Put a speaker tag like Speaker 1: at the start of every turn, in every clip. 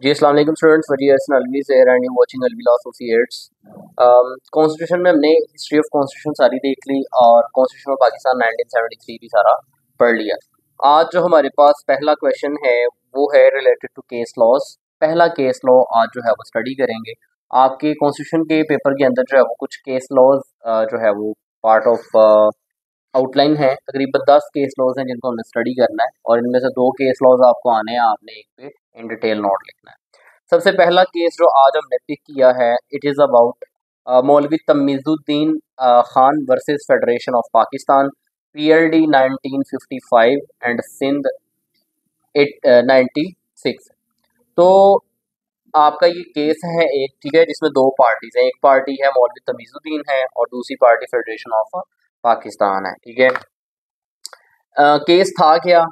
Speaker 1: जी अस्सलाम वालेकुम students, Warrier Hasan Alvi here and you watching Alvi law associates. Constitution में हमने हिस्ट्री ऑफ कॉन्स्टिट्यूशन सारी देख ली और कॉन्स्टिट्यूशन ऑफ पाकिस्तान 1973 भी सारा पढ़ लिया। आज जो हमारे पास पहला क्वेश्चन है वो है रिलेटेड टू केस लॉज। पहला केस लॉ आज जो है वो स्टडी करेंगे। आपके कॉन्स्टिट्यूशन के पेपर के अंदर जो है वो कुछ केस लॉज जो है वो पार्ट ऑफ आउटलाइन है। तकरीबन 10 केस लॉज हैं जिनको हमने स्टडी करना है और इनमें से 2 केस लॉज आपको आने हैं, आपने एक पे इन डिटेल नोट लिखना है। सबसे पहला केस जो आज हमने पिक किया है, it is about Maulvi Tamizuddin Khan versus federation of Pakistan, PLD 1955 and Sindh 96। तो आपका ये केस है एक, ठीक है, जिसमें 2 पार्टीज हैं। एक पार्टी है मौलवी तमीज़ुद्दीन है और दूसरी पार्टी फेडरेशन ऑफ पाकिस्तान है, ठीक है। केस था क्या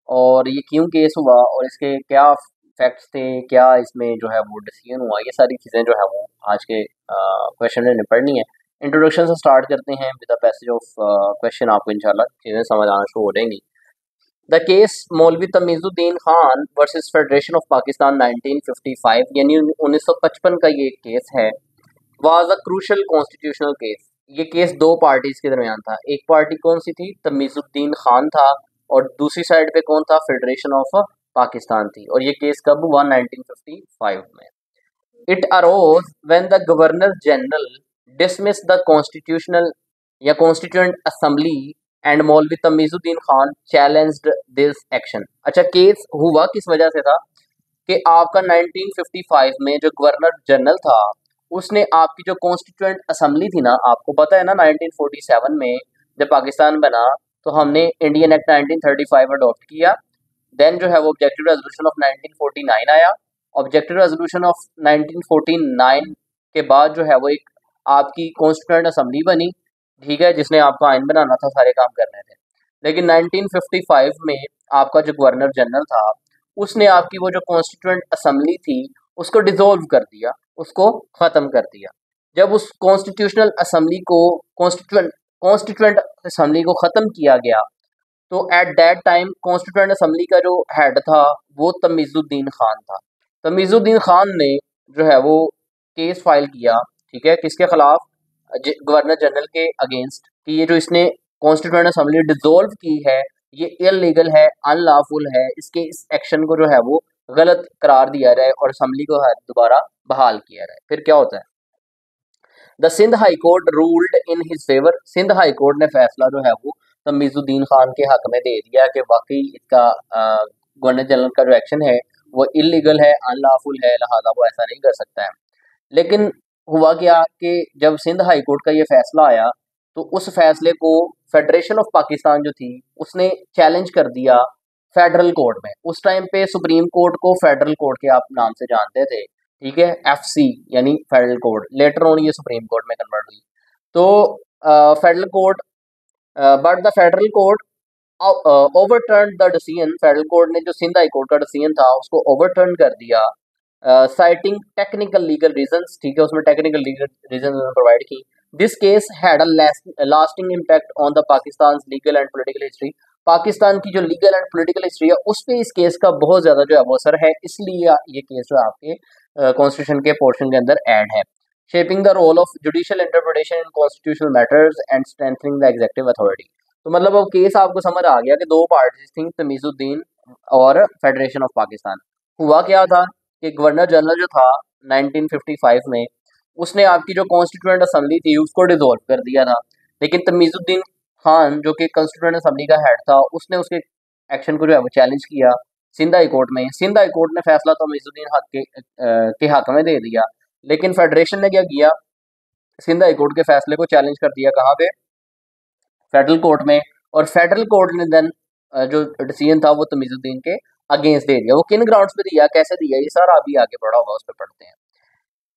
Speaker 1: और ये क्यों केस हुआ और इसके क्या फैक्ट्स थे, क्या इसमें जो है वो डिसीजन हुआ, ये सारी चीज़ें जो है वो आज के क्वेश्चन में निपटनी है। इंट्रोडक्शन से स्टार्ट करते हैं with the passage of question, आपको इंशाल्लाह चीज़ें समझ आना शुरू हो जाएंगी। The case Maulvi Tamizuddin Khan versus federation of Pakistan 1955 यानी 1955 का ये केस है, was a crucial constitutional case. ये केस 2 पार्टीज के दरमियान था। एक पार्टी कौन सी थी? तमीज़ुद्दीन खान था और दूसरी साइड पे कौन था? फेडरेशन ऑफ पाकिस्तान थी। और ये केस कब हुआ? 1955 में। It arose when the governor general dismiss the constitutional या constituent assembly and Maulvi Tamizuddin Khan challenged this action. अच्छा, केस हुआ किस वजह से था कि आपका 1955 में जो गवर्नर जनरल था उसने आपकी जो कॉन्स्टिट्यूएंट असेंबली थी ना, आपको पता है ना 1947 में जब पाकिस्तान बना तो हमने इंडियन एक्ट 1935 अडॉप्ट किया। देन जो है वो ऑब्जेक्टिव रेजोल्यूशन ऑफ 1949 आया। ऑब्जेक्टिव रेजोल्यूशन ऑफ 1949 के बाद जो है वो एक आपकी कॉन्स्टिट्यूएंट असेंबली बनी, ठीक है, जिसने आपका आइन बनाना था, सारे काम करने थे। लेकिन 1955 में आपका जो गवर्नर जनरल था उसने आपकी वो जो कॉन्स्टिट्यूएंट असेंबली थी उसको डिसॉल्व कर दिया, उसको ख़त्म कर दिया। जब उस कॉन्स्टिट्यूशनल असेंबली को कॉन्स्टिट्यूएंट कॉन्स्टिट्यूएंट असेंबली को ख़त्म किया गया तो at that time constituent assembly का जो हेड था वो तमीज़ुद्दीन खान था। तमीज़ुद्दीन खान ने जो है वो केस फाइल किया, ठीक है, किसके खिलाफ? गवर्नर जनरल के अगेंस्ट, कि ये जो इसने कॉन्स्टिट्यूएंट असेंबली डिसॉल्व की है ये इलीगल है, अनलॉफुल है, इसके इस एक्शन को जो है वो गलत करार दिया जाए और असेंबली को दोबारा बहाल किया जाए। फिर क्या होता है? The Sindh high court ruled in his favour. Sindh high court ने फैसला जो है वो तमीज़ुद्दीन खान के हक में दे दिया कि वाकई इसका गवर्नर जनरल का जो एक्शन है वो इलीगल है, अनलॉफुल है, लिहाजा वो ऐसा नहीं कर सकता है। लेकिन हुआ क्या कि जब सिंध हाई कोर्ट का ये फैसला आया तो उस फैसले को फेडरेशन ऑफ पाकिस्तान जो थी उसने चैलेंज कर दिया फेडरल कोर्ट में। उस टाइम पे सुप्रीम कोर्ट को फेडरल कोर्ट के आप नाम से जानते थे, ठीक है, FC यानी फेडरल कोर्ट। लेटर ऑन ये सुप्रीम कोर्ट में कन्वर्ट हुई। तो federal court, but the federal court overturn the decision. Federal court ने जो सिंध हाई कोर्ट का डिसीजन था उसको ओवरटर्न कर दिया, साइटिंग टेक्निकल लीगल रीजंस, ठीक है, उसमें टेक्निकल लीगल रीजंस प्रोवाइड की। This case had a lasting impact on the Pakistan legal and political history. Pakistan की जो लीगल एंड पॉलिटिकल हिस्ट्री है उस पे इस केस का बहुत ज़्यादा जो है वो असर है, इसलिए ये केस जो आपके कॉन्स्टिट्यूशन के पोर्शन के अंदर ऐड है। Shaping the role of judicial interpretation in constitutional matters and strengthening the executive authority. तो मतलब अब केस आपको समझ आ गया कि 2 पार्टीज थी, तमीज़ुद्दीन और फेडरेशन ऑफ पाकिस्तान। हुआ क्या था कि गवर्नर जनरल जो था 1955 में उसने आपकी जो कॉन्स्टिट्यूएंट असेंबली थी उसको डिसॉल्व कर दिया था। लेकिन तमीज़ुद्दीन खान जो कि कॉन्स्टिट्यूएंट असेंबली का हेड था उसने उसके एक्शन को जो है वो चैलेंज किया सिंध हाई कोर्ट में। सिंध हाई कोर्ट ने फैसला तमीज़ुद्दीन हक के हक में दे दिया। लेकिन फेडरेशन ने क्या किया? सिंध हाई कोर्ट के फैसले को चैलेंज कर दिया, कहाँ पे? फेडरल कोर्ट में। और फेडरल कोर्ट ने देन जो डिसीजन था वो तमीज़ुद्दीन के अगेंस्ट दे दिया। वो किन ग्राउंड्स पे दिया, कैसे दिया, ये सारा अभी आगे पढ़ा होगा, उस पर पढ़ते हैं।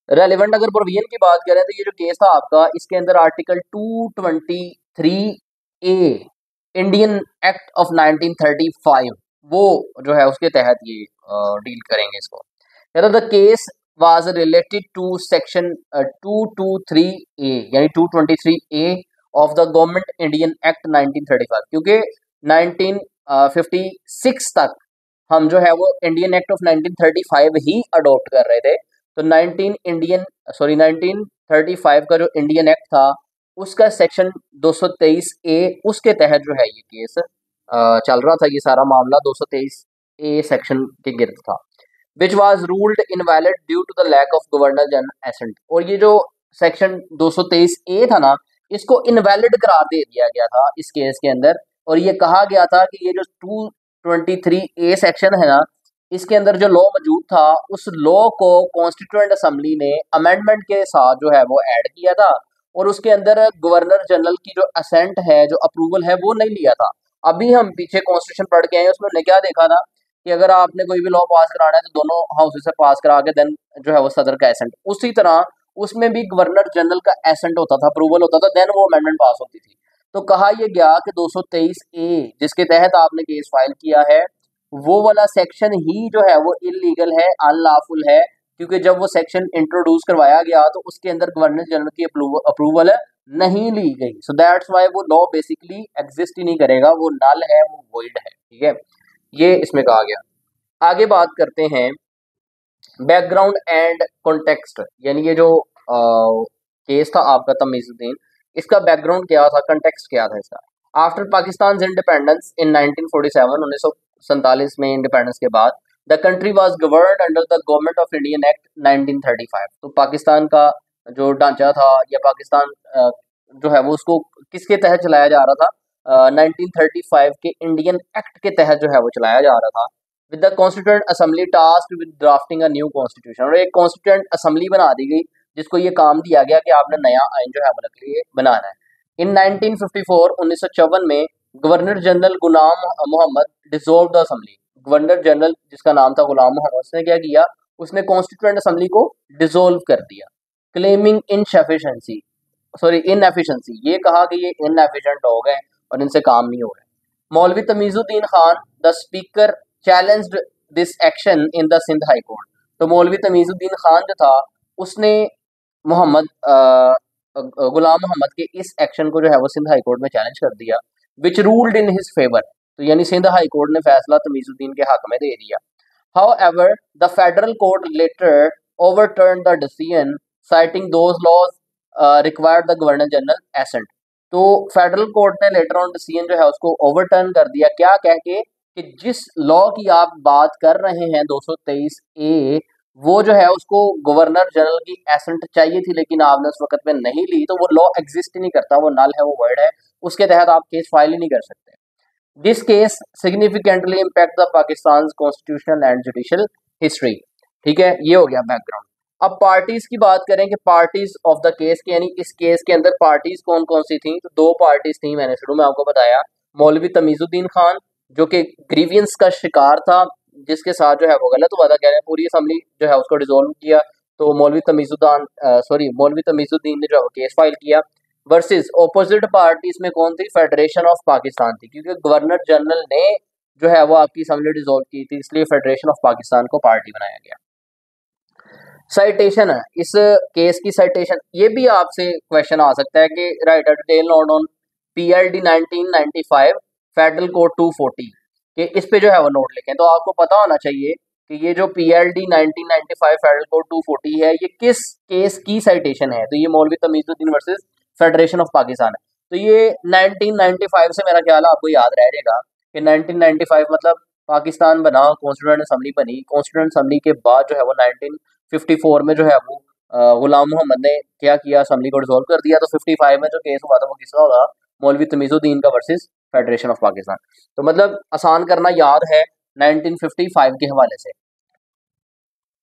Speaker 1: रेलिवेंट अगर प्रोविजन की बात करें तो ये जो केस था आपका, इसके अंदर article 223A Indian act of 1935 वो जो है उसके तहत ये डील करेंगे इसको। The case was related to section 223A यानी 223A of the government Indian act 1935, क्योंकि 1956 तक हम जो है वो इंडियन एक्ट ऑफ 1935 ही अडॉप्ट कर रहे थे। तो 1935 का जो इंडियन एक्ट था उसका सेक्शन 223 ए, उसके तहत जो है ये केस चल रहा था। ये सारा मामला 223 ए सेक्शन के गिर्द था। Which was ruled invalid due to the lack of governor general assent. और ये जो सेक्शन 223 ए था ना, इसको इनवैलिड करार दे दिया गया था इस केस के अंदर। और ये कहा गया था कि ये जो 223 ए सेक्शन है ना, इसके अंदर जो लॉ मौजूद था उस लॉ को कॉन्स्टिट्यूएंट असेंबली ने अमेंडमेंट के साथ जो है वो ऐड किया था, और उसके अंदर गवर्नर जनरल की जो असेंट है, जो अप्रूवल है, वो नहीं लिया था। अभी हम पीछे कॉन्स्टिट्यूशन पढ़ के आए हैं, उसमें हमने क्या देखा था कि अगर आपने कोई भी लॉ पास कराना है तो दोनों हाउसेज से पास करा के देन जो है वो सदर का एसेंट। उसी तरह उसमें भी गवर्नर जनरल का एसेंट होता था, अप्रूवल होता था, देन वो अमेंडमेंट पास होती थी। तो कहा यह गया कि 223 ए जिसके तहत आपने केस फाइल किया है, वो वाला सेक्शन ही जो है वो इलीगल है, अनलॉफुल है, क्योंकि जब वो सेक्शन इंट्रोड्यूस करवाया गया तो उसके अंदर गवर्नर जनरल की अप्रूवल नहीं ली गई। सो दैट्स वाई वो लॉ बेसिकली एग्जिस्ट ही नहीं करेगा, वो नल है, वो वॉइड है। ठीक है, ये इसमें कहा गया। आगे बात करते हैं बैकग्राउंड एंड कॉन्टेक्स्ट, यानी ये जो केस था आपका तमीजुद्दीन, इसका बैकग्राउंड क्या था, कॉन्टेक्स्ट क्या था इसका। आफ्टर पाकिस्तान इंडिपेंडेंस इन 1947, 1947 में इंडिपेंडेंस के बाद, the country was governed under the government of Indian act 1935। तो पाकिस्तान का जो ढांचा था या पाकिस्तान जो है वो उसको किसके तहत चलाया जा रहा था, 1935 के इंडियन एक्ट के तहत जो है वो चलाया जा रहा था। With the constituent assembly task with drafting a new constitution, और एक कॉन्स्टिट्यूएंट असेंबली बना दी गई जिसको ये काम दिया गया कि आपने नया आइन जो है अपने लिए बनाना है। इन 1954, 1954 में governor general Ghulam Mohammad dissolve the assembly. Governor general जिसका नाम था गुलाम मोहम्मद, उसने क्या किया, उसने कॉन्स्टिट्यूएंट असेंबली को डिसॉल्व कर दिया, क्लेमिंग इनएफिशिएंसी, ये कहा कि ये इनएफिशिएंट हो गए और इनसे काम नहीं हो रहा। Maulvi Tamizuddin Khan the speaker challenged this action in the Sindh high court. तो मौलवी तमीजुद्दीन खान जो था उसने मोहम्मद गुलाम मोहम्मद के इस एक्शन को जो है वो सिंध हाई कोर्ट में चैलेंज कर दिया, विच रूल्ड इन हिज फेवर। तो यानी सिंध हाई कोर्ट ने फैसला तमीजुद्दीन के हक में दे दिया। However, the federal court later overturned the decision, citing those laws required the governor general assent. तो फेडरल कोर्ट ने लेटर ऑन डिसीजन जो है उसको ओवरटर्न कर दिया, क्या कह के कि जिस लॉ की आप बात कर रहे हैं 223 ए, वो जो है उसको गवर्नर जनरल की एसेंट चाहिए थी, लेकिन आपने उस वक्त में नहीं ली, तो वो लॉ एग्जिस्ट ही नहीं करता, वो नल है, वो वर्ड है, उसके तहत आप केस फाइल ही नहीं कर सकते। This case significantly impact the Pakistan constitutional and judicial history. ठीक है, ये हो गया बैकग्राउंड। अब पार्टीज की बात करें कि पार्टीज ऑफ द केस के, यानी इस केस के अंदर पार्टीज कौन कौन सी थी। तो दो पार्टीज थी, मैंने शुरू में आपको बताया, मौलवी तमीजुद्दीन खान जो कि ग्रीवियंस का शिकार था, जिसके साथ जो है वो गलत हुआ था, कह रहे हैं पूरी असम्बली जो है उसको डिसॉल्व किया, तो मौलवी तमीजुद्दीन ने जो है वो केस फाइल किया। वर्सेस ऑपोजिट पार्टीज में कौन थी, फेडरेशन ऑफ पाकिस्तान थी, क्योंकि गवर्नर जनरल ने जो है वो आपकी असम्बली डिसॉल्व की थी, इसलिए फेडरेशन ऑफ पाकिस्तान को पार्टी बनाया गया। साइटेशन है इस केस की, साइटेशन ये भी आपसे क्वेश्चन आ सकता है कि right a detail note on PLD 1995 federal code 240 कि इस पे जो है वो नोट लिखें। तो आपको पता होना चाहिए कि ये जो PLD 1995 फेडरल कोड 240 है, ये किस केस की साइटेशन है। तो ये मौलवी Tamizuddin versus federation of Pakistan है। तो ये 1995 से मेरा ख्याल है आपको याद रह जाएगा कि 1995 मतलब पाकिस्तान बना, कॉन्स्टिट्यूएंट असेंबली बनी, कॉन्स्टिट्यूएंट असेंबली के बाद जो है वो 1954 में जो है वो गुलाम मोहम्मद ने क्या किया, असेंबली को डिसॉल्व कर दिया। तो 55 में जो केस हुआ था वो किसका होगा, मौलवी तमीजुद्दीन का वर्सेस फेडरेशन ऑफ पाकिस्तान। तो मतलब आसान करना याद है 1955 के हवाले से।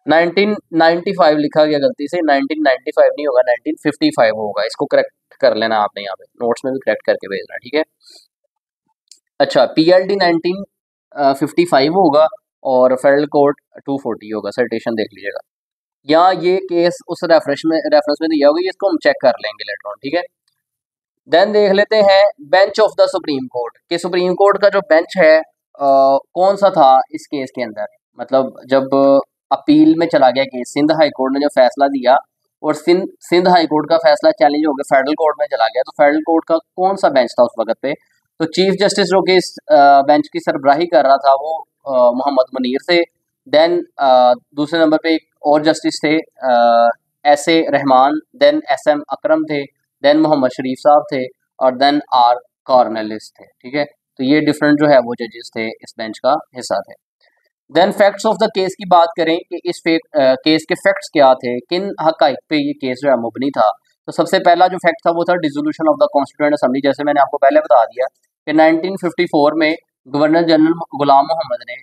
Speaker 1: 1995 लिखा गया गलती से, 1995 नहीं होगा, 1955 होगा, इसको करेक्ट कर लेना आपने, यहाँ पे नोट्स में भी करेक्ट करके भेजना, ठीक है। अच्छा, PLD 1955 होगा और फेडरल कोड 240 होगा, साइटेशन देख लीजिएगा। यहाँ ये केस उस रेफरेंस में दिया होगा, इसको हम चेक कर लेंगे लेटर ऑन, ठीक है। देन देख लेते हैं bench of the supreme court के, सुप्रीम कोर्ट का जो बेंच है कौन सा था इस केस के अंदर। मतलब जब अपील में चला गया केस, सिंध हाई कोर्ट ने जो फैसला दिया और सिंध हाई कोर्ट का फैसला चैलेंज हो गया, फेडरल कोर्ट में चला गया, तो फेडरल कोर्ट का कौन सा बेंच था उस वक्त पे, तो चीफ जस्टिस जो कि इस बेंच की सरबराही कर रहा था वो मोहम्मद मुनीर थे। देन दूसरे नंबर पे एक और जस्टिस थे S A Rahman, then S M Akram थे, देन मोहम्मद शरीफ साहब थे, और देन आर कॉर्नेलिस थे। ठीक है, तो ये डिफरेंट जो है वो जजेस थे, इस बेंच का हिस्सा थे। Then facts of the case की बात करें कि इस केस के फैक्ट्स क्या थे, किन हकाइक पे ये केस जो है मुबनी था। तो सबसे पहला जो फैक्ट था वो था dissolution of the constituent assembly. जैसे मैंने आपको पहले बता दिया कि 1954 में गवर्नर जनरल गुलाम मोहम्मद ने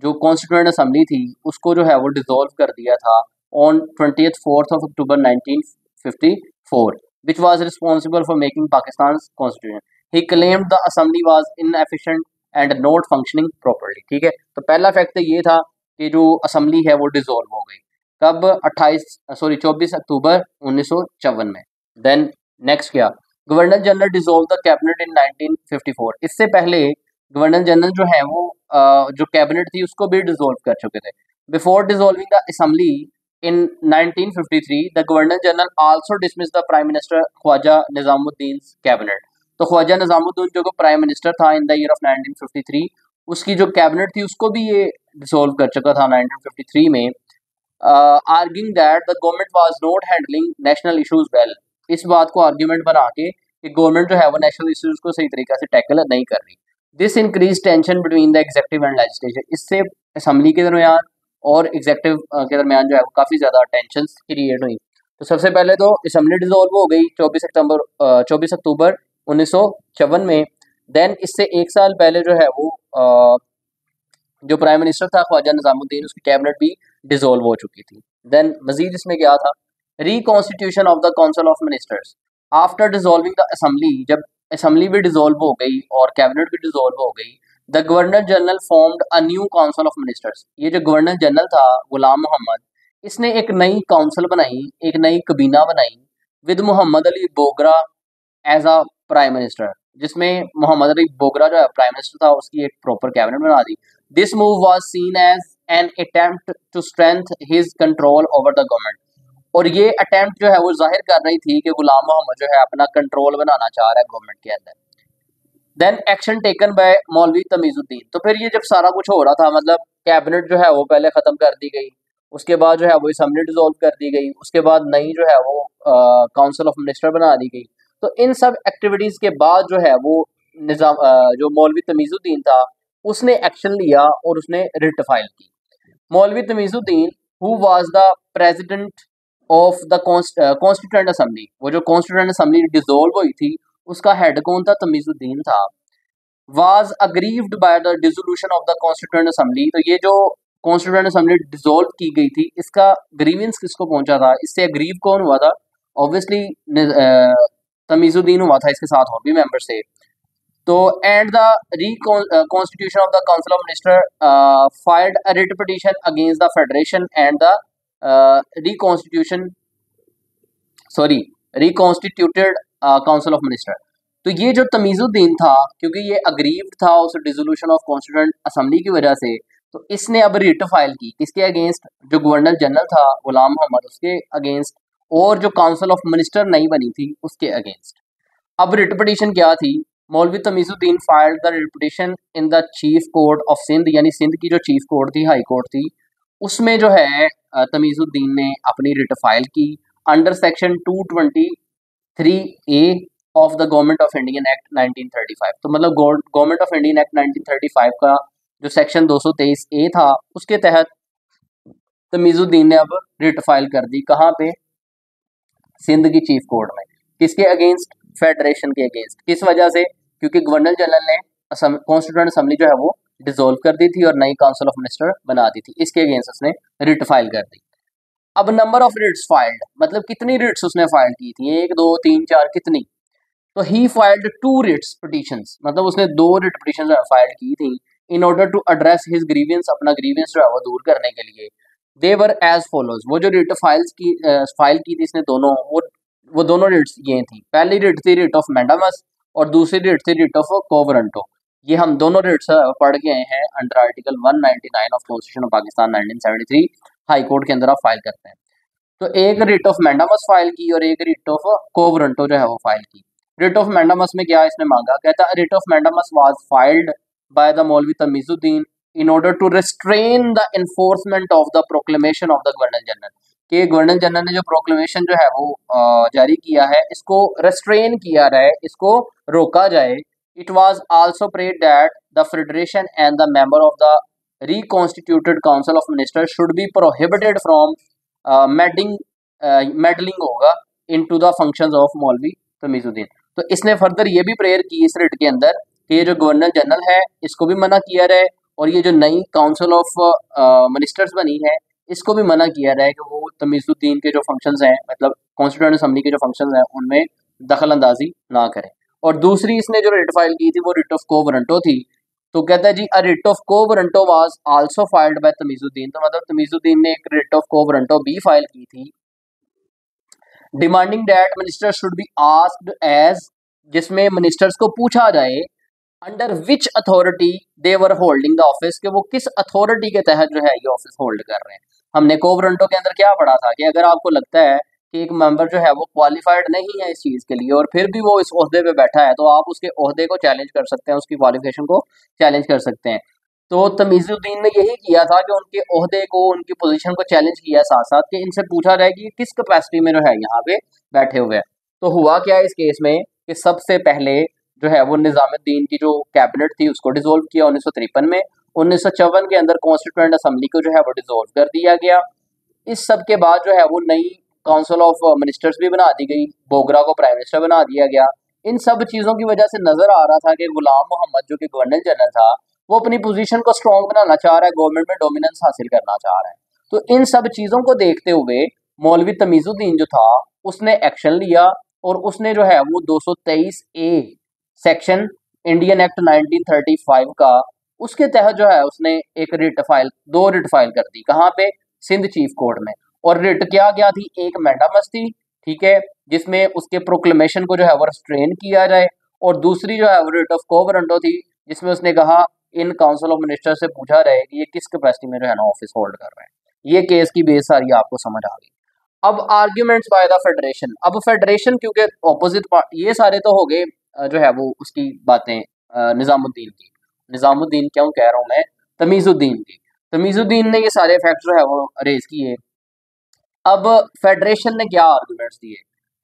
Speaker 1: जो कॉन्स्टिट्यूएंट असेंबली थी उसको जो है वो डिसॉल्व कर दिया था on 24th of October 1954, which was responsible for making Pakistan's constitution. He claimed the assembly was inefficient and not functioning properly. ठीक है, तो पहला फैक्ट ये था कि जो असम्बली है वो डिसॉल्व हो गई कब, 24 अक्टूबर 1954 में। देन नेक्स्ट क्या, governor general dissolve the cabinet इन 1954। इससे पहले गवर्नर जनरल जो है वो जो कैबिनेट थी उसको भी डिसॉल्व कर चुके थे। Before dissolving the assembly in 1953 the governor general also dismiss the prime minister Khwaja Nizamuddin cabinet. तो ख्वाजा निजामुद्दीन जो प्राइम मिनिस्टर था इन द ईयर ऑफ 1953, उसकी जो कैबिनेट थी उसको भी ये डिसॉल्व कर चुका था 1953 में, arguing that the government was not handling national issues well. इस बात को आर्ग्यूमेंट बना के कि गवर्नमेंट जो है वो नेशनल इश्यूज को सही तरीके से टैकल नहीं कर रही। This increase tension between the executive and legislature. इससे असम्बली के दरमियान और एग्जीक्यूटिव के दरमियान जो है वो काफ़ी ज़्यादा टेंशन क्रिएट हुई। तो सबसे पहले तो असम्बली डिसॉल्व हो गई 24 अक्टूबर 1954 में। देन इससे एक साल पहले जो है वो जो प्राइम मिनिस्टर था ख्वाजा निजामुद्दीन, उसकी कैबिनेट भी डिसॉल्व हो चुकी थी। देन मजीद इसमें क्या था, reconstitution of the council of ministers after dissolving the assembly. जब असम्बली भी डिसॉल्व हो गई और कैबिनेट भी डिसॉल्व हो गई, the governor general formed a new council of ministers. ये जो गवर्नर जनरल था गुलाम मोहम्मद, इसने एक नई काउंसिल बनाई, एक नई कबीना बनाई with Mohammad Ali Bogra as a prime minister, जिसमें मोहम्मद अली बोगरा जो है प्राइम मिनिस्टर था, उसकी एक प्रॉपर कैबिनेट बना दी। This move was seen as an attempt to strength his control over the government. और ये अटेम्प्ट जो है वो जाहिर कर रही थी कि गुलाम मोहम्मद जो है अपना कंट्रोल बनाना चाह रहा है गवर्नमेंट के अंदर। देन एक्शन टेकन बाय मौलवी तमीजुद्दीन। तो फिर ये जब सारा कुछ हो रहा था, मतलब कैबिनेट जो है वो पहले ख़त्म कर दी गई, उसके बाद जो है वो असम्बली डिसॉल्व कर दी गई, उसके बाद नई जो है वो काउंसिल ऑफ मिनिस्टर बना दी गई। तो इन सब एक्टिविटीज़ के बाद जो है वो निज़ाम जो मौलवी तमीजुद्दीन था उसने एक्शन लिया और उसने रिट फाइल की। मौलवी Tamizuddin who was the president of the constituent assembly, वो जो कॉन्स्टिट्यूएंट असेंबली डिसॉल्व हुई थी उसका हेड कौन था, तमीजुद्दीन था। Was aggrieved by the dissolution of the constituent assembly. तो ये जो कॉन्स्टिट्यूएंट असेंबली डिसॉल्व की गई थी इसका ग्रीवेंस किसको पहुंचा था, इससे अग्रीव कौन हुआ था, ऑब्वियसली तमीजुद्दीन हुआ था, इसके साथ और भी मेंबर्स थे। तो and the constitution of the council of minister filed a writ petition against the federation and the reconstitution sorry reconstituted council of minister. तो ये जो तमीजुद्दीन था, क्योंकि ये अग्रीव्ड था उस डिसोल्यूशन ऑफ कॉन्स्टिट्यूएंट असेंबली की वजह से, तो इसने अब रिट फाइल की किसके अगेंस्ट, जो गवर्नर जनरल था गुलाम मोहम्मद उसके अगेंस्ट, और जो काउंसिल ऑफ मिनिस्टर नहीं बनी थी उसके अगेंस्ट। अब रिट पिटीशन क्या थी, Maulvi Tamizuddin filed the writ petition in the chief court of Sindh, यानी सिंध की जो चीफ कोर्ट थी, हाई कोर्ट थी, उसमें जो है तमीजुद्दीन ने अपनी रिट फाइल की under section 223A of the government of Indian act 1935। तो मतलब गवर्नमेंट ऑफ इंडियन एक्ट 1935 का जो सेक्शन 223A था उसके तहत तमीजुद्दीन ने अब रिट फाइल कर दी, कहाँ पे, सिंध की चीफ कोर्ट में। किसके अगेंस्ट, फेडरेशन के अगेंस्ट। किस वजह से, क्योंकि गवर्नर जनरल ने कॉन्स्टिट्यूएंट असेंबली जो है वो डिसॉल्व कर दी थी और नई काउंसिल ऑफ मिनिस्टर बना दी थी, इसके अगेंस्ट उसने रिट फाइल कर दी। अब नंबर ऑफ रिट्स फाइल्ड, मतलब कितनी रिट्स उसने फाइल की थी, 1 2 3 4 कितनी, तो ही फाइल्ड 2 रिट्स पिटीशंस, मतलब उसने 2 रिट पिटीशन फाइल की थी in order to address his grievance, अपना ग्रीवेंस जो है वो दूर करने के लिए। दे वर एज फॉलोज, वो जो रिट फाइल की थी इसने दोनों, वो दोनों रिट्स ये थी, पहली रिट थी रिट ऑफ मैंडामस और दूसरी रिट थी रिट ऑफ कोवरंटो। ये हम दोनों रिट्स पढ़ के आए हैं under article 199 of constitution of Pakistan 1973, high court के अंदर आप फाइल करते हैं। तो एक रिट ऑफ मैंडामस फाइल की और एक रिट ऑफ कोवरंटो जो है वो फाइल की। रिट ऑफ मैंडामस में क्या इसने मांगा, कहता है writ of mandamus was filed by the Maulvi Tamizuddin in order to restrain the enforcement of the proclamation of the governor general, कि गवर्नर जनरल ने जो प्रोक्लेमेशन जो है वो जारी किया है इसको रेस्ट्रेन किया जाए, इसको रोका जाए। It was also prayed that the federation and the member of the reconstituted council of ministers should be prohibited from meddling होगा into the functions of Maulvi Tamizuddin. तो इसने फर्दर ये भी प्रेयर की इस रिट के अंदर कि ये जो गवर्नर जनरल है इसको भी मना किया जाए, और ये जो नई काउंसिल ऑफ मिनिस्टर्स बनी है इसको भी मना किया जाए कि वो तमीजुद्दीन के जो फंक्शंस हैं, मतलब कॉन्स्टिट्यूएंट असम्बली के जो फंक्शंस हैं उनमें दखल अंदाजी ना करें। और दूसरी इसने जो रिट फाइल की थी वो रिट ऑफ को वारंटो थी। तो कहता है जी a writ of quo warranto was also filed by Tamizuddin, तो मतलब तमीजुद्दीन ने एक रिट ऑफ को वारंटो भी फाइल की थी, demanding that minister should be asked as, जिसमें मिनिस्टर्स को पूछा जाए under which authority they were holding the office, कि वो किस अथॉरिटी के तहत जो है ये ऑफिस होल्ड कर रहे हैं। हमने कोवरेंटो के अंदर क्या पढ़ा था कि अगर आपको लगता है कि एक मेंबर जो है वो क्वालिफाइड नहीं है इस चीज़ के लिए और फिर भी वो इस ओहदे पे बैठा है, तो आप उसके ओहदे को चैलेंज कर सकते हैं, उसकी क्वालिफिकेशन को चैलेंज कर सकते हैं। तो तमीजुद्दीन ने यही किया था कि उनके ओहदे को, उनकी पोजीशन को चैलेंज किया, साथ साथ कि इनसे पूछा जाए कि किस कैपेसिटी में जो है यहाँ पे बैठे हुए हैं। तो हुआ क्या इस केस में कि सबसे पहले जो है वो निजामुद्दीन की जो कैबिनेट थी उसको डिसोल्व किया 1953 में। 1954 के अंदर कॉन्स्टिट्यूएंट असम्बली को जो है वो डिसोल्व कर दिया गया। इस सब के बाद जो है वो नई काउंसिल ऑफ मिनिस्टर्स भी बना दी गई, बोगरा को प्राइम मिनिस्टर बना दिया गया। इन सब चीज़ों की वजह से नजर आ रहा था कि गुलाम मोहम्मद जो कि गवर्नर जनरल था वो अपनी पोजीशन को स्ट्रॉन्ग बनाना चाह रहा है, गवर्नमेंट में डोमिनेंस हासिल करना चाह रहा है। तो इन सब चीज़ों को देखते हुए मौलवी तमीजुद्दीन जो था उसने एक्शन लिया और उसने जो है वो 223 ए सेक्शन इंडियन एक्ट 1935 का, उसके तहत जो है उसने एक दो रिट फाइल कर दी। कहाँ पे? सिंध चीफ कोर्ट में। और रिट क्या थी? एक मैंडामस थी, ठीक है, जिसमें उसके प्रोक्लेमेशन को जो है वो रिस्ट्रेन किया जाए, और दूसरी जो है वो रिट ऑफ को वारंटो थी जिसमें उसने कहा इन काउंसिल ऑफ मिनिस्टर से पूछा रहे कि ये किस कैपेसिटी में जो है ना ऑफिस होल्ड कर रहे हैं। ये केस की बेस सारी आपको समझ आ गई। अब आर्ग्यूमेंट्स बाय द फेडरेशन। अब फेडरेशन क्योंकि ऑपोजिट ये सारे तो हो गए जो है वो उसकी बातें निजामुद्दीन की, निजामुद्दीन क्यों कह रहा हूँ मैं, तमीजुद्दीन की। तमीजुद्दीन ने ये सारे फैक्ट्स जो है वो रेज किए। अब फेडरेशन ने क्या आर्गूमेंट्स दिए,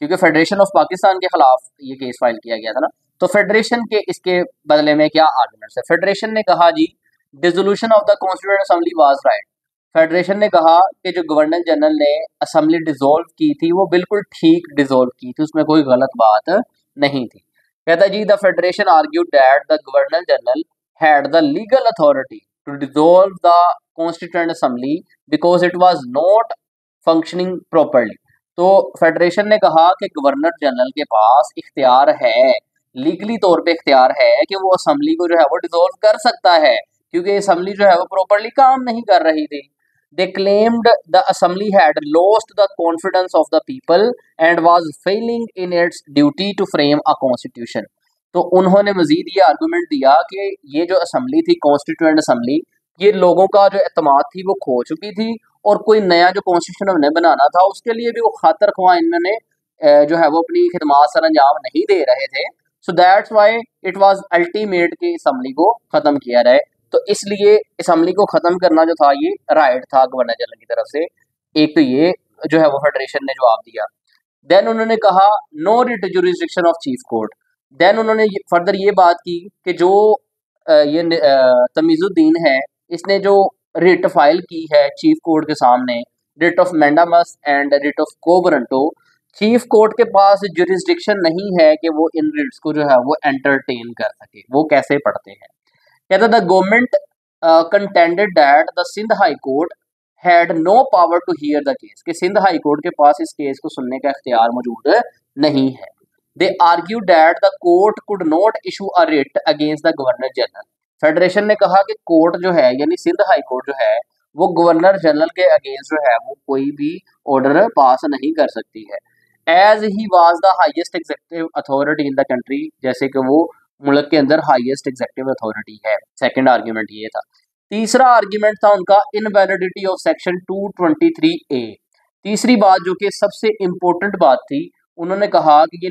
Speaker 1: क्योंकि फेडरेशन ऑफ पाकिस्तान के खिलाफ ये केस फाइल किया गया था ना, तो फेडरेशन के इसके बदले में क्या आर्गूमेंट्स है। फेडरेशन ने कहा जी dissolution of the constituent assembly was right. Federation ने कहा कि जो गवर्नर जनरल ने असेंबली डिसॉल्व की थी वो बिल्कुल ठीक डिसॉल्व की थी, उसमें कोई गलत बात नहीं थी। कहता जी the federation argued that the governor general had the legal authority to dissolve the constituent assembly because it was not functioning properly. तो फेडरेशन ने कहा कि गवर्नर जनरल के पास इख्तियार है, लीगली तौर पे इख्तियार है कि वो असेंबली को जो है वो डिसॉल्व कर सकता है, क्योंकि असेंबली जो है वो प्रॉपरली काम नहीं कर रही थी। They claimed the assembly had lost the confidence of the people and was failing in its duty to frame a constitution। तो उन्होंने मजीद ये आर्गूमेंट दिया कि ये जो असेंबली थी, कॉन्स्टिट्यूएंट असेंबली, ये लोगों का जो एतमाद थी वो खो चुकी थी, और कोई नया जो कॉन्स्टिट्यूशन उन्हें बनाना था उसके लिए भी वो खातर ख्वाह इन्होंने जो है वो अपनी खिदमात सर अंजाम नहीं दे रहे थे। So that's why it was ultimate कि असेंबली को ख़त्म किया जाए। तो इसलिए असेंबली को ख़त्म करना जो था ये राइट था गवर्नर जनरल की तरफ से। एक तो ये जो है वो फेडरेशन ने जवाब दिया। देन उन्होंने कहा no writ jurisdiction of chief court. Then उन्होंने फर्दर ये बात की कि जो तमीजुद्दीन है इसने जो रिट फाइल की है चीफ कोर्ट के सामने, writ of mandamus and writ of quo warranto, chief court के पास जुरिस्डिक्शन नहीं है कि वो इन रिट्स को जो है वो एंटरटेन कर सके। वो कैसे पढ़ते हैं, कहता the government contended that the Sindh high court had no power to hear the case, कि सिंध हाई कोर्ट के पास इस केस को सुनने का इख्तियार मौजूद नहीं है। दे argue that the court could not issue a writ against the governor general. Federation ने कहा कि कोर्ट जो है यानी सिंध हाई कोर्ट जो है वो गवर्नर जनरल के अगेंस्ट जो है वो कोई भी ऑर्डर पास नहीं कर सकती है। As he was the highest executive authority in the country, जैसे कि वो मुल्क के अंदर हाईएस्ट एग्जीक्यूटिव अथॉरिटी है। सेकंड आर्ग्यूमेंट ये था। तीसरा आर्ग्यूमेंट था उनका इनवैलिडिटी ऑफ सेक्शन 223A। तीसरी बात जो कि सबसे इंपॉर्टेंट बात थी उन्होंने कहा कि ये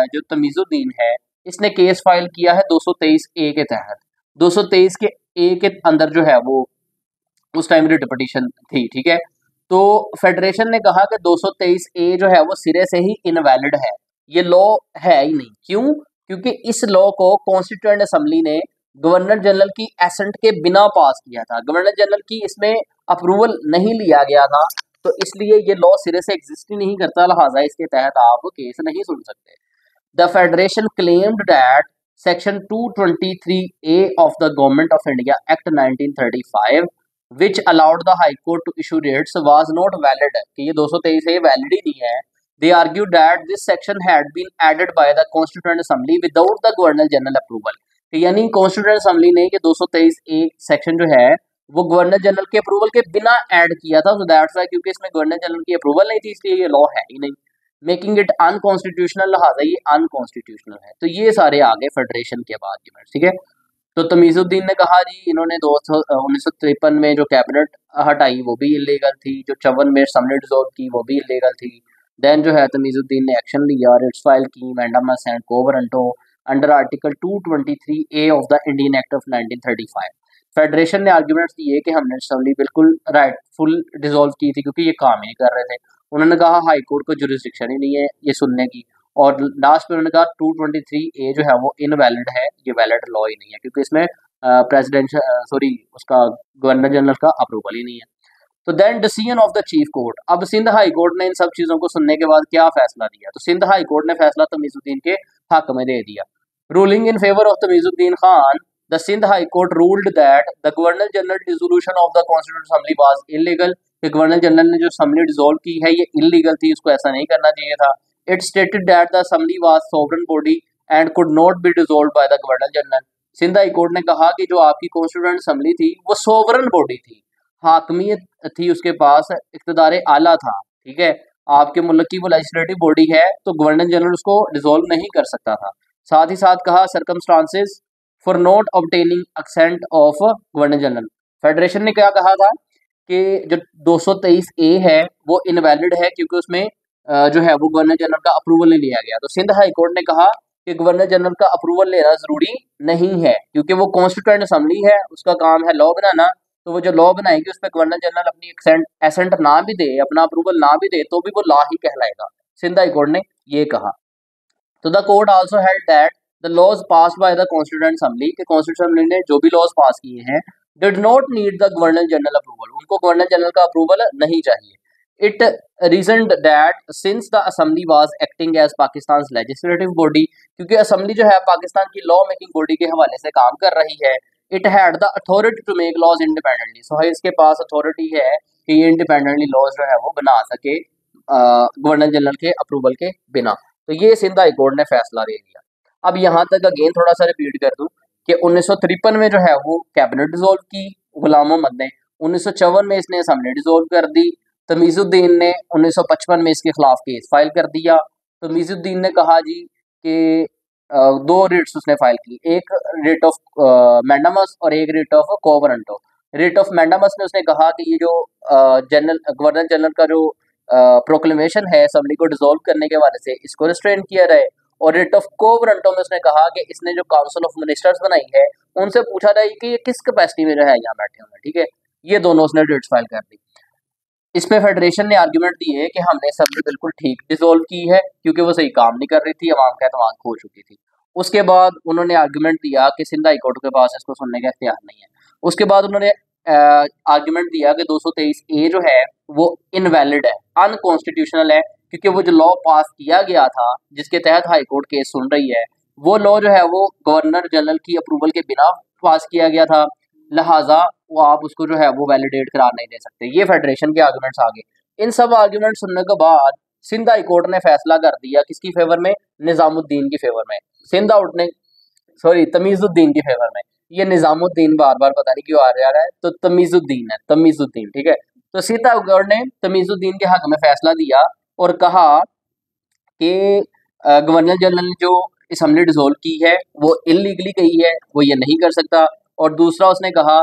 Speaker 1: जो तमीजुद्दीन है इसने केस फाइल किया है 223A के तहत। 223 के ए के अंदर जो है वो उस टाइम रिट पिटीशन थी, ठीक है। तो फेडरेशन ने कहा कि 223A जो है वो सिरे से ही इनवैलिड है, ये लॉ है ही नहीं। क्यों? क्योंकि इस लॉ को कॉन्स्टिट्यूएंट असेंबली ने गवर्नर जनरल की एसेंट के बिना पास किया था, गवर्नर जनरल की इसमें अप्रूवल नहीं लिया गया था, तो इसलिए ये लॉ सिरे से एग्जिस्ट ही नहीं करता, लिहाजा इसके तहत आप केस नहीं सुन सकते। The federation claimed that section 223A of the Government of India Act 1935 which allowed the High Court to issue writs was not valid, कि ये 223 है, वैलिड ही नहीं है। They argued that this section had been added by the Constituent Assembly without the Governor General approval, कि यानी constituent assembly ने ये 223A section जो है वो गवर्नर जनरल के अप्रूवल के बिना ऐड किया था, so that's why, क्योंकि इसमें गवर्नर जनरल की अप्रूवल नहीं थी इसलिए ये लॉ है ही नहीं, मेकिंग इट अनकॉन्स्टिट्यूशनल, लिहाजा ये अनकॉन्स्टिट्यूशनल है। तो ये सारे आ गए फेडरेशन के बाद आर्ग्यूमेंट, ठीक है। तो तमीजुद्दीन ने कहा जी इन्होंने 1953 में जो कैबिनेट हटाई वो भी इलीगल थी, जो 54 में असम्बली डिसॉल्व की वो भी इलीगल थी। देन जो है तमीजुद्दीन ने एक्शन लिया, रिट्स फाइल की, मैंडामस एंड को warranto under article 223A of the Indian act of 1935। Federation ने आर्ग्यूमेंट्स दिए कि हमने असम्बली बिल्कुल राइटफुल डिसॉल्व की थी क्योंकि ये काम ही नहीं कर रहे थे। उन्होंने कहा हाई कोर्ट को जुरिस्डिक्शन ही नहीं है ये सुनने की, और लास्ट में उन्होंने कहा 223A जो है वो इनवैलिड है, ये वैलिड लॉ ही नहीं है क्योंकि इसमें उसका गवर्नर जनरल का अप्रूवल ही नहीं है। तो then decision of the chief court, अब सिंध हाई कोर्ट ने इन सब चीज़ों को सुनने के बाद क्या फैसला दिया, तो सिंध हाई कोर्ट ने फैसला तमीजुद्दीन के हक में दे दिया। Ruling in favour of Tamizuddin Khan, the Sindh high court ruled that the governor general dissolution of the constituent assembly was illegal, कि गवर्नर जनरल ने जो असेंबली डिसॉल्व की है ये इलीगल थी, उसको ऐसा नहीं करना चाहिए था। It stated that the assembly was sovereign body and could not be dissolved by the governor general. Sindh high court ने कहा कि जो आपकी कॉन्स्टिट्यूंट असेंबली थी वो सोवरेन बॉडी थी, हाकमियत थी उसके पास, इक़्तिदार आला था, ठीक है। आपके मुल्क की वो लेजिस्लेटिव बॉडी है तो गवर्नर जनरल उसको डिसॉल्व नहीं कर सकता था। साथ ही साथ कहा circumstances for not obtaining accent of governor general. Federation ने क्या कहा था कि जो 223A है वो इनवैलिड है क्योंकि उसमें जो है वो गवर्नर जनरल का अप्रूवल नहीं लिया गया। तो सिंध हाई कोर्ट ने कहा कि गवर्नर जनरल का अप्रूवल लेना जरूरी नहीं है क्योंकि वो कॉन्स्टिट्यूएंट असेंबली है, उसका काम है लॉ बनाना, तो वो जो लॉ बनाएगी उस पर गवर्नर जनरल अपनी एसेंट ना भी दे, अपना अप्रूवल ना भी दे, तो भी वो लॉ ही कहलाएगा। सिंध हाई कोर्ट ने ये कहा। तो the court also held that the laws passed by the constituent assembly, के कॉन्स्टिट्यूएंट असेंबली ने जो भी लॉज पास किए हैं did not need the governor general approval, उनको गवर्नर जनरल का अप्रूवल नहीं चाहिए। It reasoned that since the assembly was acting as Pakistan legislative body, क्योंकि असेंबली जो है पाकिस्तान की लॉ मेकिंग बॉडी के हवाले से काम कर रही है। It had the authority to make laws independently, so इसके पास अथॉरिटी है कि ये इंडिपेंडेंटली लॉज जो है वो बना सके गवर्नर जनरल के अप्रूवल के बिना। तो ये सिंध हाई कोर्ट ने फैसला दे दिया। अब यहाँ तक अगेन थोड़ा सा रिपीट कर दूं कि 1953 में जो है वो कैबिनेट डिसॉल्व की गुलाम मोहम्मद ने, 1954 में इसने असेंबली डिसॉल्व कर दी, तमीजुद्दीन ने 1955 में इसके खिलाफ केस फाइल कर दिया। तमीजुद्दीन ने कहा जी कि दो रिट्स उसने फाइल की, एक रिट ऑफ मैंडामस और एक writ of quo warranto. Writ of mandamus में उसने कहा कि ये जो गवर्नर जनरल का जो प्रोक्लेमेशन है असेंबली को डिसॉल्व करने के हवाले से इसको रिस्ट्रेन किया रहे, और रिट ऑफ को वारंटो में उसने कहा कि इसने जो काउंसिल ऑफ मिनिस्टर्स बनाई है उनसे पूछा जाए कि ये किस कैपेसिटी में जो है यहाँ बैठे हुए, ठीक है। ये दोनों उसने रिट्स फाइल कर दी। इसमें फेडरेशन ने आर्ग्यूमेंट दिए कि हमने असेंबली बिल्कुल ठीक डिसॉल्व की है क्योंकि वो सही काम नहीं कर रही थी, अवाम का एतमाद खो चुकी थी। उसके बाद उन्होंने आर्ग्यूमेंट दिया कि सिंध हाई कोर्ट के पास इसको सुनने का इख्तियार नहीं है। उसके बाद उन्होंने आर्ग्यूमेंट दिया कि 223A जो है वो इनवैलिड है, अनकॉन्स्टिट्यूशनल है, क्योंकि वो जो लॉ पास किया गया था जिसके तहत हाई कोर्ट केस सुन रही है वो लॉ जो है वो गवर्नर जनरल की अप्रूवल के बिना पास किया गया था, लिहाजा वो आप उसको जो है वो वैलिडेट करार नहीं दे सकते। ये फेडरेशन के आर्गूमेंट्स आ गए। इन सब आर्गूमेंट सुनने के बाद सिंध हाई कोर्ट ने फैसला कर दिया किसकी फेवर में, निजामुद्दीन की फेवर में। सिंध आउट ने तमीजुद्दीन की फेवर में। ये निजामुद्दीन बार बार पता नहीं क्यों आ रहा है, तो तमीजुद्दीन है, तमीजुद्दीन, ठीक है। तो सिंध हाई कोर्ट ने तमीजुद्दीन के हक में फैसला दिया और कहा कि गवर्नर जनरल ने जो असेंबली डिसॉल्व की है वो इलीगली गई है, वो ये नहीं कर सकता। और दूसरा उसने कहा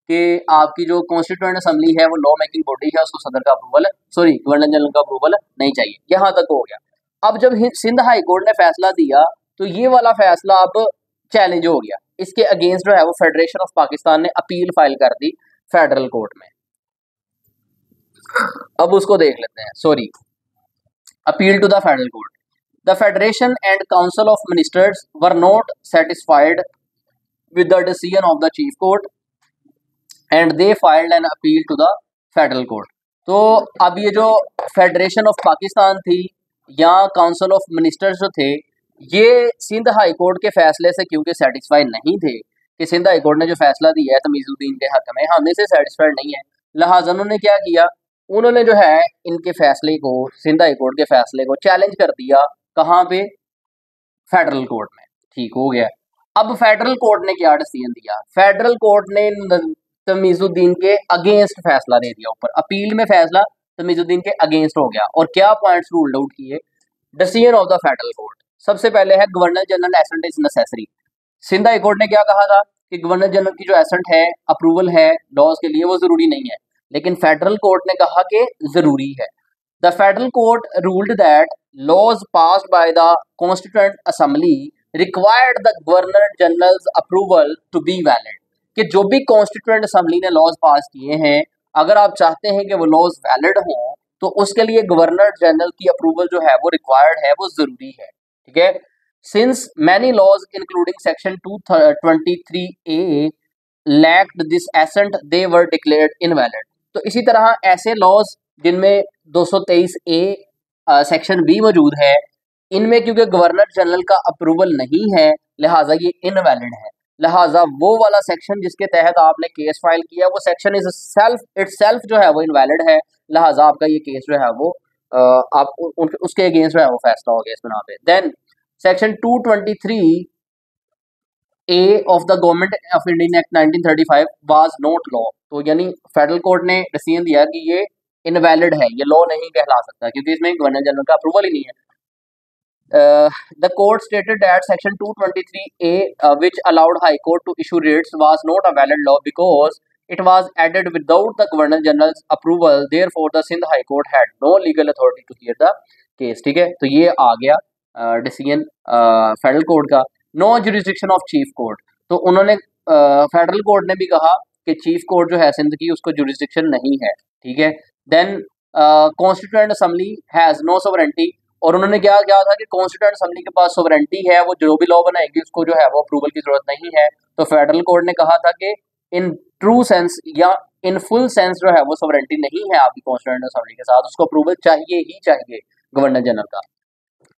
Speaker 1: कि आपकी जो कॉन्स्टिट्यूएंट असेंबली है वो लॉ मेकिंग बॉडी है, उसको सदर का अप्रूवल गवर्नर जनरल का अप्रूवल नहीं चाहिए। यहाँ तक हो गया। अब जब सिंध हाई कोर्ट ने फैसला दिया तो ये वाला फैसला अब चैलेंज हो गया, इसके अगेंस्ट जो है वो फेडरेशन ऑफ पाकिस्तान ने अपील फाइल कर दी फेडरल कोर्ट में। अब उसको देख लेते हैं। Sorry, appeal to the federal court. The federation and council of ministers were not satisfied with the decision of the chief court and they filed an appeal to the federal court। तो अब ये जो federation of Pakistan थी या council of ministers जो थे, ये Sindh high court के फैसले से क्योंकि सेटिस्फाइड नहीं थे कि सिंध हाई कोर्ट ने जो फैसला दिया है तमीजुद्दीन के हक में हमें से सेटिस्फाइड नहीं है, लिहाजा उन्होंने क्या किया, उन्होंने जो है इनके फैसले को, सिंध हाई कोर्ट के फैसले को चैलेंज कर दिया। कहाँ पे? फेडरल कोर्ट में। ठीक हो गया। अब फेडरल कोर्ट ने क्या डिसीजन दिया? फेडरल कोर्ट ने तमीजुद्दीन के अगेंस्ट फैसला दे दिया। ऊपर अपील में फैसला तमीजुद्दीन के अगेंस्ट हो गया। और क्या पॉइंट्स रूल्ड आउट किए decision of the federal court? सबसे पहले है governor general assent is necessary. Sindh high court ने क्या कहा था कि गवर्नर जनरल की जो एसेंट है, अप्रूवल है लॉज के लिए, वो जरूरी नहीं है, लेकिन फेडरल कोर्ट ने कहा कि जरूरी है। The federal court ruled that laws passed by the Constituent Assembly required the Governor General's approval to be valid। कि जो भी कॉन्स्टिट्यूएंट असेंबली ने लॉज पास किए हैं, अगर आप चाहते हैं कि वो लॉज वैलिड हों तो उसके लिए गवर्नर जनरल की अप्रूवल जो है वो रिक्वायर्ड है, वो जरूरी है। ठीक है। Since many laws including section 223A lacked this assent they were declared invalid. तो इसी तरह ऐसे लॉज जिनमें 223A सेक्शन बी मौजूद है, इनमें क्योंकि गवर्नर जनरल का अप्रूवल नहीं है लिहाजा ये इनवैलिड है। लिहाजा वो वाला सेक्शन जिसके तहत आपने केस फाइल किया वो सेक्शन इज सेल्फ जो है वो इनवैलिड है, लिहाजा आपका ये केस जो है वो आप उसके अगेंस्ट जो है वो फैसला हो गया इस बिना पे। Then section 223A of the government of Indian act 1935 was not law. तो यानी फेडरल कोर्ट ने डिसीजन दिया कि ये इनवैलिड है, ये लॉ नहीं कहला सकता क्योंकि इसमें गवर्नर जनरल का अप्रूवल ही नहीं है। The court stated that section 223A which allowed high court to issue writs was not a valid law because it was added without the governor general's approval, therefore the Sindh high court had no legal authority to hear the case। ठीक है, तो ये आ गया decision federal court का। No jurisdiction of chief court. तो उन्होंने federal court ने भी कहा कि चीफ कोर्ट जो है सिंध की उसको जुरिस्डिक्शन नहीं है। ठीक है। Then constituent assembly has no sovereignty. और उन्होंने क्या कहा था कि कॉन्स्टिट्यूएंट असेंबली के पास सोवरेंटी है, वो जो भी लॉ बनाएगी उसको जो है वो अप्रूवल की जरूरत नहीं है। तो फेडरल कोर्ट ने कहा था कि इन ट्रू सेंस या इन फुल सेंस जो है वो सोवरेंटी नहीं है आपकी कॉन्स्टिट्यूएंट असेंबली के साथ, उसको अप्रूवल चाहिए ही चाहिए गवर्नर जनरल का।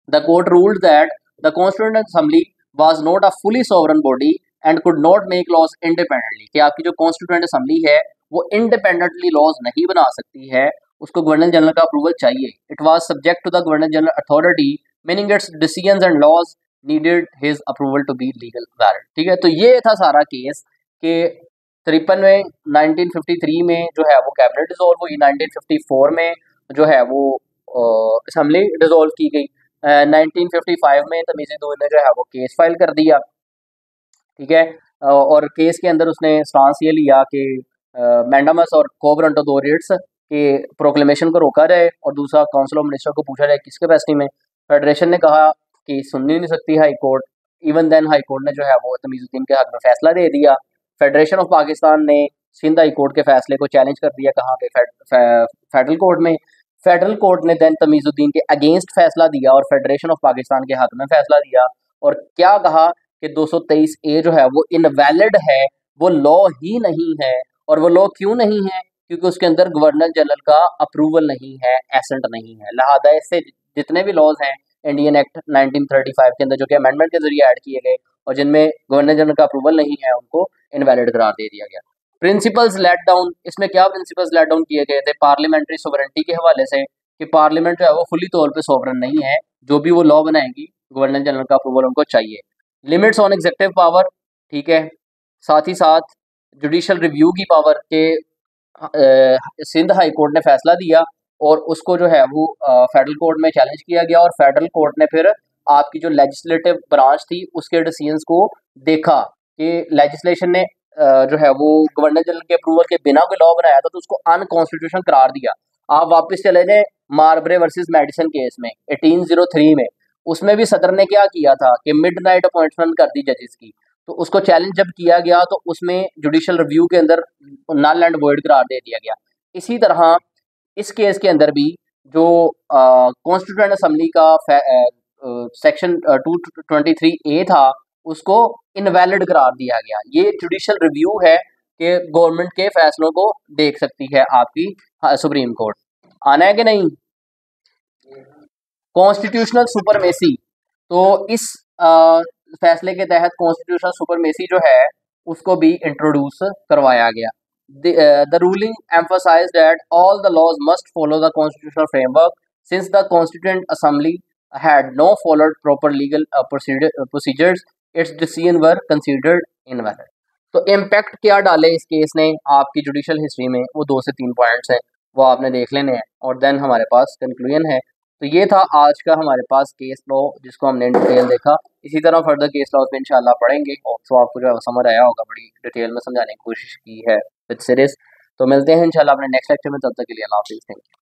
Speaker 1: The court ruled that the constituent assembly was not a fully sovereign body and could not make laws independently. कि आपकी जो कॉन्स्टिट्यूएंट असेंबली है वो इंडिपेंडेंटली लॉज नहीं बना सकती है, उसको गवर्नर जनरल का अप्रूवल चाहिए। It was subject to the governor general authority meaning its decisions and laws needed his approval to be legal valid. ठीक है, तो ये था सारा केस कि 53 में 1953 में जो है वो कैबिनेट डिसॉल्व हुई, 1954 में जो है वो असेंबली डिसॉल्व की गई, 1955 में तमीजुद्दीन ने जो है वो केस फाइल कर दिया। ठीक है, और केस के अंदर उसने स्टांस ये लिया कि मैंडामस और कोबरंटो दो रिट्स के प्रोक्लेमेशन को रोका जाए और दूसरा काउंसिल ऑफ मिनिस्टर को पूछा जाए किसके कैपेसिटी में। फेडरेशन ने कहा कि सुन नहीं सकती high court. Even then high court ने जो है वो तमीजुद्दीन के हक में फैसला दे दिया। फेडरेशन ऑफ पाकिस्तान ने सिंध हाई कोर्ट के फैसले को चैलेंज कर दिया कहाँ पे? फेडरल कोर्ट में। फेडरल कोर्ट ने देन तमीजुद्दीन के अगेंस्ट फैसला दिया और फेडरेशन ऑफ पाकिस्तान के हक में फैसला दिया और क्या कहा कि 223A जो है वो इनवैलिड है, वो लॉ ही नहीं है। और वो लॉ क्यों नहीं है? क्योंकि उसके अंदर गवर्नर जनरल का अप्रूवल नहीं है, एसेंट नहीं है। लिहाजा इससे जितने भी लॉज हैं इंडियन एक्ट 1935 के अंदर जो कि अमेंडमेंट के जरिए ऐड किए गए और जिनमें गवर्नर जनरल का अप्रूवल नहीं है उनको इनवैलिड करार दे दिया गया। प्रिंसिपल्स लेट डाउन, इसमें क्या प्रिंसिपल्स लेट डाउन किए गए थे? पार्लियामेंट्री सोवरेंटी के हवाले से कि पार्लियामेंट जो है वो फुली तौर पे सोवरन नहीं है, जो भी वो लॉ बनाएंगी गवर्नर जनरल का अप्रूवल उनको चाहिए। लिमिट्स ऑन एग्जेक्टिव पावर, ठीक है, साथ ही साथ जुडिशल रिव्यू की पावर के सिंध हाई कोर्ट ने फैसला दिया और उसको जो है वो फेडरल कोर्ट में चैलेंज किया गया और फेडरल कोर्ट ने फिर आपकी जो लेजिस्लेटिव ब्रांच थी उसके डिसीजंस को देखा कि लेजिस्लेशन ने जो है वो गवर्नर जनरल के अप्रूवल के बिना कोई लॉ बनाया था तो उसको अनकॉन्स्टिट्यूशनल करार दिया। आप वापस चले जाए मार्बरे वर्सेस मेडिसन केस में 1803 में, उसमें भी सदर ने क्या किया था कि मिडनाइट अपॉइंटमेंट कर दी जजेस की। तो उसको चैलेंज जब किया गया तो उसमें जुडिशियल रिव्यू के अंदर नल एंड वॉइड करार दे दिया गया। इसी तरह इस केस के अंदर भी जो कॉन्स्टिट्यूएंट असेंबली का सेक्शन 223A था उसको इनवैलिड करार दिया गया। ये जुडिशियल रिव्यू है कि गवर्नमेंट के फैसलों को देख सकती है आपकी सुप्रीम कोर्ट। आना है कि नहीं? कॉन्स्टिट्यूशनल सुपरमेसी, तो इस फैसले के तहत कॉन्स्टिट्यूशनल सुपरमेसी जो है उसको भी इंट्रोड्यूस करवाया गया। The ruling emphasised that all the laws must follow the constitutional framework since the constituent assembly had no followed proper legal procedures, its decision were considered invalid। तो इम्पैक्ट क्या डाले इस केस ने आपकी जुडिशियल हिस्ट्री में, वो 2 से 3 points हैं, वो आपने देख लेने हैं और देन हमारे पास कंक्लूजन है। तो ये था आज का हमारे पास केस लॉ जिसको हमने इन डिटेल देखा। इसी तरह फर्दर केस लॉज में इंशाल्लाह पढ़ेंगे और तो आपको जो है समझ आया होगा, बड़ी डिटेल में समझाने की कोशिश की है विद सीरीज। तो मिलते हैं इंशाल्लाह अपने नेक्स्ट लेक्चर में, तब तक के लिए अल्लाह हाफिज़। Thank you.